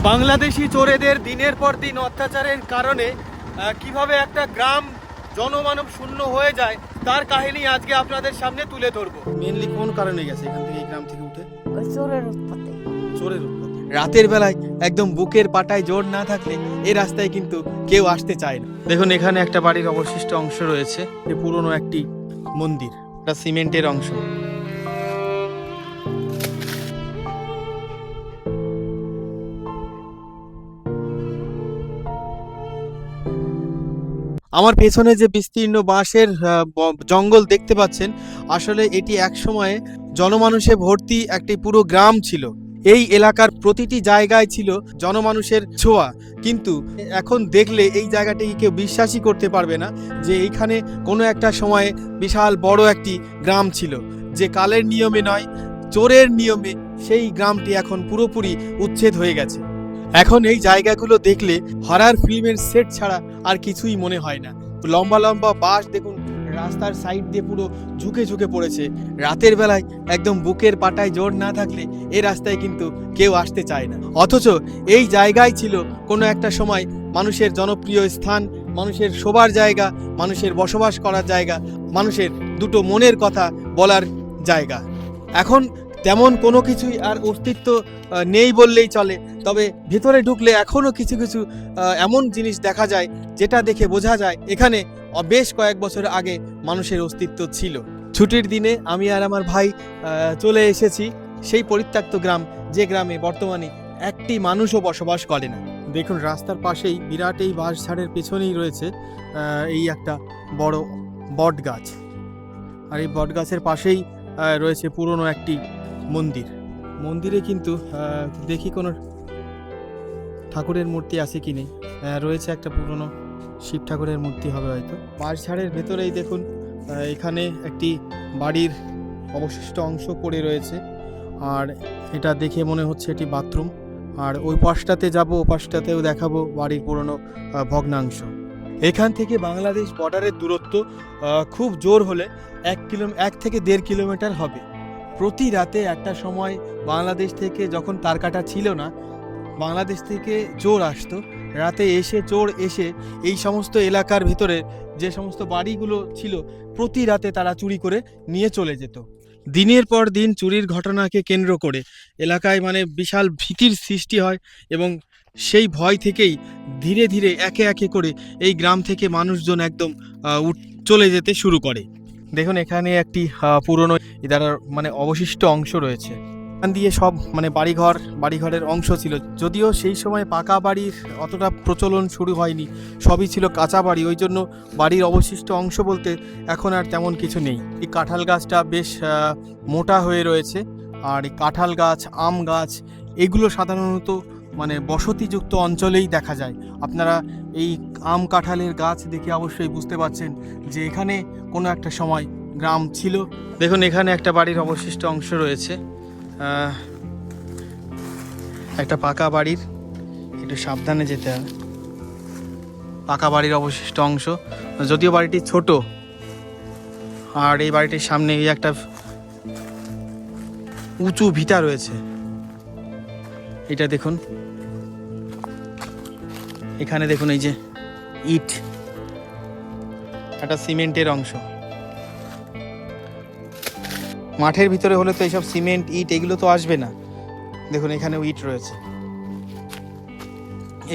বাংলাদেশি চোরেদের দিনের পর দিন অত্যাচারের কারণে কিভাবে একটা গ্রাম জনমানব শূন্য হয়ে যায় তার কাহিনী আজকে আপনাদের সামনে তুলে ধরবো। মেইনলি কোন কারণে গেছে এখান থেকে এই গ্রাম থেকে উঠে? ওই চোরের উৎপাতে। চোরের উৎপাত। রাতের বেলায় একদম বুকের পাটায় জোর না থাকলে এই রাস্তায় কিন্তু কেউ আসতে চায় না। দেখুন এখানে একটা বাড়ির অবশিষ্ট অংশ রয়েছে, পুরনো একটি মন্দির, একটা সিমেন্টের অংশ। আমার পেছনে যে বিস্তীর্ণ বাঁশের জঙ্গল দেখতে পাচ্ছেন, আসলে এটি এক সময়ে জনমানুষে ভর্তি একটি পুরো গ্রাম ছিল। এই এলাকার প্রতিটি জায়গায় ছিল জনমানুষের ছোঁয়া, কিন্তু এখন দেখলে এই জায়গাটিকে কেউ বিশ্বাসই করতে পারবে না যে এইখানে কোনো একটা সময়ে বিশাল বড় একটি গ্রাম ছিল, যে কালের নিয়মে নয় চোরের নিয়মে সেই গ্রামটি এখন পুরোপুরি উচ্ছেদ হয়ে গেছে। এখন এই জায়গাগুলো দেখলে হরর ফিল্মের সেট ছাড়া আর কিছুই মনে হয় না। লম্বা লম্বা বাঁশ দেখুন রাস্তার সাইড দিয়ে পুরো ঝুঁকে ঝুঁকে পড়েছে। রাতের বেলায় একদম বুকের পাটায় জোর না থাকলে এই রাস্তায় কিন্তু কেউ আসতে চায় না। অথচ এই জায়গায় ছিল কোনো একটা সময় মানুষের জনপ্রিয় স্থান, মানুষের শোবার জায়গা, মানুষের বসবাস করার জায়গা, মানুষের দুটো মনের কথা বলার জায়গা। এখন তেমন কোনো কিছুই আর অস্তিত্ব নেই বললেই চলে। তবে ভেতরে ঢুকলে এখনো কিছু কিছু এমন জিনিস দেখা যায় যেটা দেখে বোঝা যায় এখানে বেশ কয়েক বছর আগে মানুষের অস্তিত্ব ছিল। ছুটির দিনে আমি আর আমার ভাই চলে এসেছি সেই পরিত্যক্ত গ্রাম, যে গ্রামে বর্তমানে একটি মানুষও বসবাস করে না। দেখুন রাস্তার পাশেই বিরাট এই বাঁশঝাড়ের পেছনেই রয়েছে এই একটা বড় বট গাছ, আর এই বট গাছের পাশেই রয়েছে পুরনো একটি মন্দির। মন্দিরে কিন্তু দেখি কোনো ঠাকুরের মূর্তি আছে কি নেই। রয়েছে একটা পুরনো শিব ঠাকুরের মূর্তি হবে হয়তো। বাঁশঝাড়ের ভেতরেই দেখুন এখানে একটি বাড়ির অবশিষ্ট অংশ পড়ে রয়েছে, আর এটা দেখে মনে হচ্ছে এটি বাথরুম। আর ওই পাশটাতে যাব, ও পাশটাতেও দেখাবো বাড়ির পুরনো ভগ্নাংশ। এখান থেকে বাংলাদেশ বর্ডারের দূরত্ব খুব জোর হলে 1 থেকে 1.5 কিলোমিটার হবে। প্রতি রাতে একটা সময় বাংলাদেশ থেকে, যখন তারকাটা ছিল না, বাংলাদেশ থেকে চোর আসতো। রাতে এসে চোর এসে এই সমস্ত এলাকার ভিতরে যে সমস্ত বাড়িগুলো ছিল প্রতি রাতে তারা চুরি করে নিয়ে চলে যেত। দিনের পর দিন চুরির ঘটনাকে কেন্দ্র করে এলাকায় বিশাল ভীতির সৃষ্টি হয়, এবং সেই ভয় থেকেই ধীরে ধীরে একে একে করে এই গ্রাম থেকে মানুষজন একদম চলে যেতে শুরু করে। দেখুন এখানে একটি পুরনো ইদারার অবশিষ্ট অংশ রয়েছে। এখান দিয়ে সব বাড়িঘরের অংশ ছিল, যদিও সেই সময় পাকা বাড়ির অতটা প্রচলন শুরু হয়নি, সবই ছিল কাঁচা বাড়ি। ওই জন্য বাড়ির অবশিষ্ট অংশ বলতে এখন আর তেমন কিছু নেই। এই কাঁঠাল গাছটা বেশ মোটা হয়ে রয়েছে, আর এই কাঁঠাল গাছ, আম গাছ, এগুলো সাধারণত বসতিযুক্ত অঞ্চলেই দেখা যায়। আপনারা এই আম কাঁঠালের গাছ দেখে অবশ্যই বুঝতে পারছেন যে এখানে কোনো একটা সময় গ্রাম ছিল। দেখুন এখানে একটা বাড়ির অবশিষ্ট অংশ রয়েছে, একটা পাকা বাড়ির, একটু সাবধানে যেতে হবে। পাকা বাড়ির অবশিষ্ট অংশ, যদিও বাড়িটি ছোট। আর এই বাড়িটির সামনে এই একটা উঁচু ভিটা রয়েছে। এটা দেখুন, এখানে দেখুন এই যে ইট, একটা সিমেন্টের অংশ। মাঠের ভিতরে হলে তো এইসব সিমেন্ট ইট এগুলো তো আসবে না। দেখুন এখানেও ইট রয়েছে।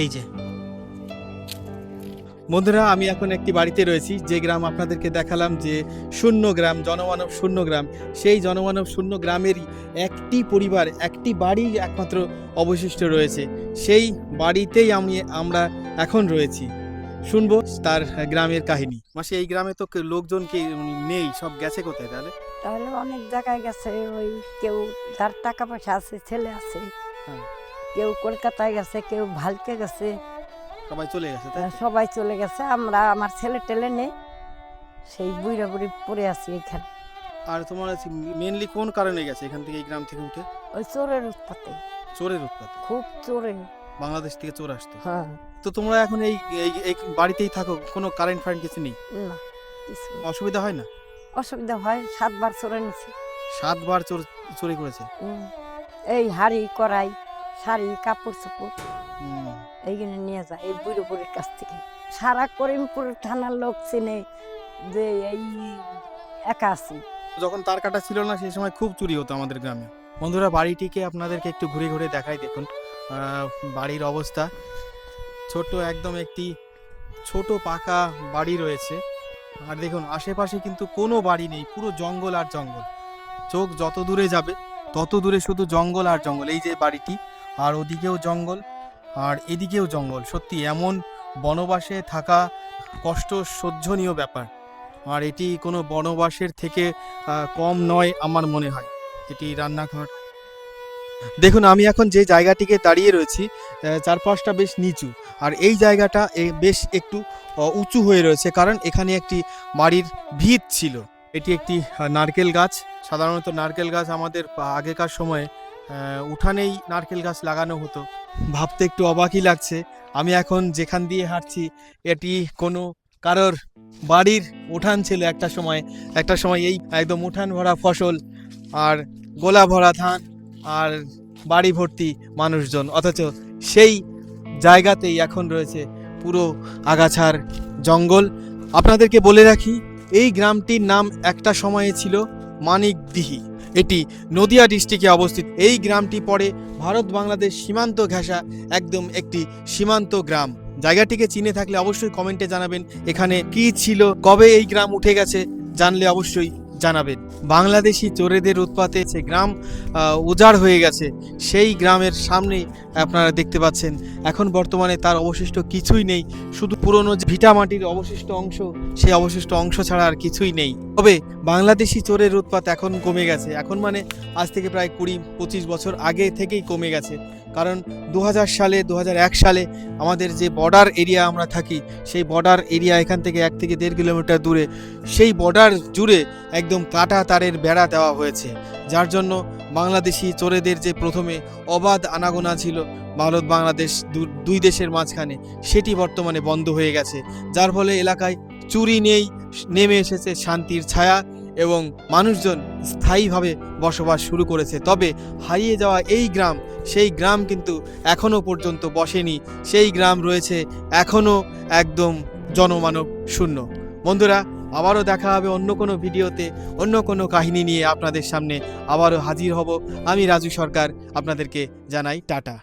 এই যে বন্ধুরা, আমি এখন একটি বাড়িতে রয়েছি, যে গ্রাম আপনাদেরকে দেখালাম যে শূন্য গ্রাম, জনমানব শূন্য গ্রাম। সেই জনমানব শূন্য গ্রামেরই একটি পরিবার, একটি বাড়ি একমাত্র অবশিষ্ট রয়েছে। সেই বাড়িতেই আমরা এখন রয়েছি, শুনবো তার গ্রামের কাহিনী। মাসে এই গ্রামে তো লোকজন কি নেই, সব গেছে কোথায় তাহলে? তাহলে অনেক জায়গায় গেছে। ওই কেউ যার টাকা পয়সা আছে, ছেলে আছে, কেউ কলকাতায় গেছে, কেউ ভালকে গেছে, সবাই চলে গেছে। সবাই চলে গেছে। আমার ছেলে টেলে নেই, সেই বুড়া বুড়ি পড়ে আছি এখানে। আর তোমার মেনলি কোন কারণে গেছে এখান থেকে, এই গ্রাম থেকে উঠে? ওই চোরের উৎপাতে। চোরের উৎপাত? খুব চোরের, বাংলাদেশ থেকে চোর আসতো। হ্যাঁ। তো তোমরা এখন এই বাড়িতেই থাকো, কোনো কারেন্ট ফারেন্ট কিছু নেই? না, কিছু অসুবিধা হয় না? অসুবিধা হয়। 7 বার চোরে নিছি। 7 বার চুরি করেছে? এই হাড়ি কড়াই শাড়ি কাপড় চোপড় হুম। এইখানে নিয়ে যায় এই বুড়ো বুড়ির কাছ থেকে। সারা করিমপুর থানার লোক চিনে যে এই একা আছি। যখন তার কাটা ছিল না সেই সময় খুব চুরি হতো আমাদের গ্রামে। বন্ধুরা, বাড়িটিকে আপনাদেরকে একটু ঘুরে ঘুরে দেখাই। দেখুন বাড়ির অবস্থা, ছোট একদম একটি ছোট পাকা বাড়ি রয়েছে। আর দেখুন আশেপাশে কিন্তু কোনো বাড়ি নেই, পুরো জঙ্গল আর জঙ্গল। চোখ যত দূরে যাবে তত দূরে শুধু জঙ্গল আর জঙ্গল। এই যে বাড়িটি, আর ওদিকেও জঙ্গল আর এদিকেও জঙ্গল। সত্যি এমন বনবাসে থাকা কষ্ট সহ্যনীয় ব্যাপার। আর এটি কোনো বনবাসের থেকে কম নয় আমার মনে হয়। এটি রান্নাঘর। দেখুন আমি এখন যে জায়গাটিকে দাঁড়িয়ে রয়েছি, চারপাশটা বেশ নিচু, আর এই জায়গাটা বেশ একটু উঁচু হয়ে রয়েছে, কারণ এখানে একটি বাড়ির ভিত ছিল। এটি একটি নারকেল গাছ। সাধারণত নারকেল গাছ আমাদের আগেকার সময়ে উঠানেই নারকেল গাছ লাগানো হতো। ভাবতে একটু অবাকই লাগছে, আমি এখন যেখান দিয়ে হাঁটছি এটি কোনো কারোর বাড়ির উঠান ছিল একটা সময়। এই একদম উঠান ভরা ফসল আর গোলা ভরা ধান আর বাড়ি ভর্তি মানুষজন, অথচ সেই জায়গাতেই এখন রয়েছে পুরো আগাছার জঙ্গল। আপনাদেরকে বলে রাখি, এই গ্রামটির নাম একটা সময়ে ছিল মানিকদিহি। এটি নদিয়া ডিস্ট্রিক্টে অবস্থিত। এই গ্রামটি পরে ভারত বাংলাদেশ সীমান্ত ঘেঁষা একদম একটি সীমান্ত গ্রাম। জায়গাটিকে চিনে থাকলে অবশ্যই কমেন্টে জানাবেন এখানে কি ছিল, কবে এই গ্রাম উঠে গেছে, জানলে অবশ্যই জানাবেন। বাংলাদেশি চোরেদের উৎপাতে সে গ্রাম উজাড় হয়ে গেছে। সেই গ্রামের সামনেই আপনারা দেখতে পাচ্ছেন এখন বর্তমানে তার অবশিষ্ট কিছুই নেই, শুধু পুরনো যে ভিটা মাটির অবশিষ্ট অংশ, সেই অবশিষ্ট অংশ ছাড়া আর কিছুই নেই। তবে বাংলাদেশি চোরের উৎপাত এখন কমে গেছে। এখন মানে আজ থেকে প্রায় 20-25 বছর আগে থেকেই কমে গেছে। কারণ 2000 সালে 2001 সালে আমাদের যে বর্ডার এরিয়া আমরা থাকি, সেই বর্ডার এরিয়া এখান থেকে 1 থেকে 1.5 কিলোমিটার দূরে, সেই বর্ডার জুড়ে একদম কাটা তারের বেড়া দেওয়া হয়েছে, যার জন্য বাংলাদেশি চোরেদের যে প্রথমে অবাধ আনাগোনা ছিল ভারত বাংলাদেশ দুই দেশের মাঝখানে, সেটি বর্তমানে বন্ধ হয়ে গেছে। যার ফলে এলাকায় চুরি নেই, নেমে এসেছে শান্তির ছায়া এবং মানুষজন স্থায়ীভাবে বসবাস শুরু করেছে। তবে হারিয়ে যাওয়া এই গ্রাম, সেই গ্রাম কিন্তু এখনও পর্যন্ত বসেনি। সেই গ্রাম রয়েছে এখনও একদম জনমানব শূন্য। বন্ধুরা, আবারও দেখা হবে অন্য কোনো ভিডিওতে, অন্য কোনো কাহিনী নিয়ে আপনাদের সামনে আবারও হাজির হব। আমি রাজু সরকার, আপনাদেরকে জানাই টাটা।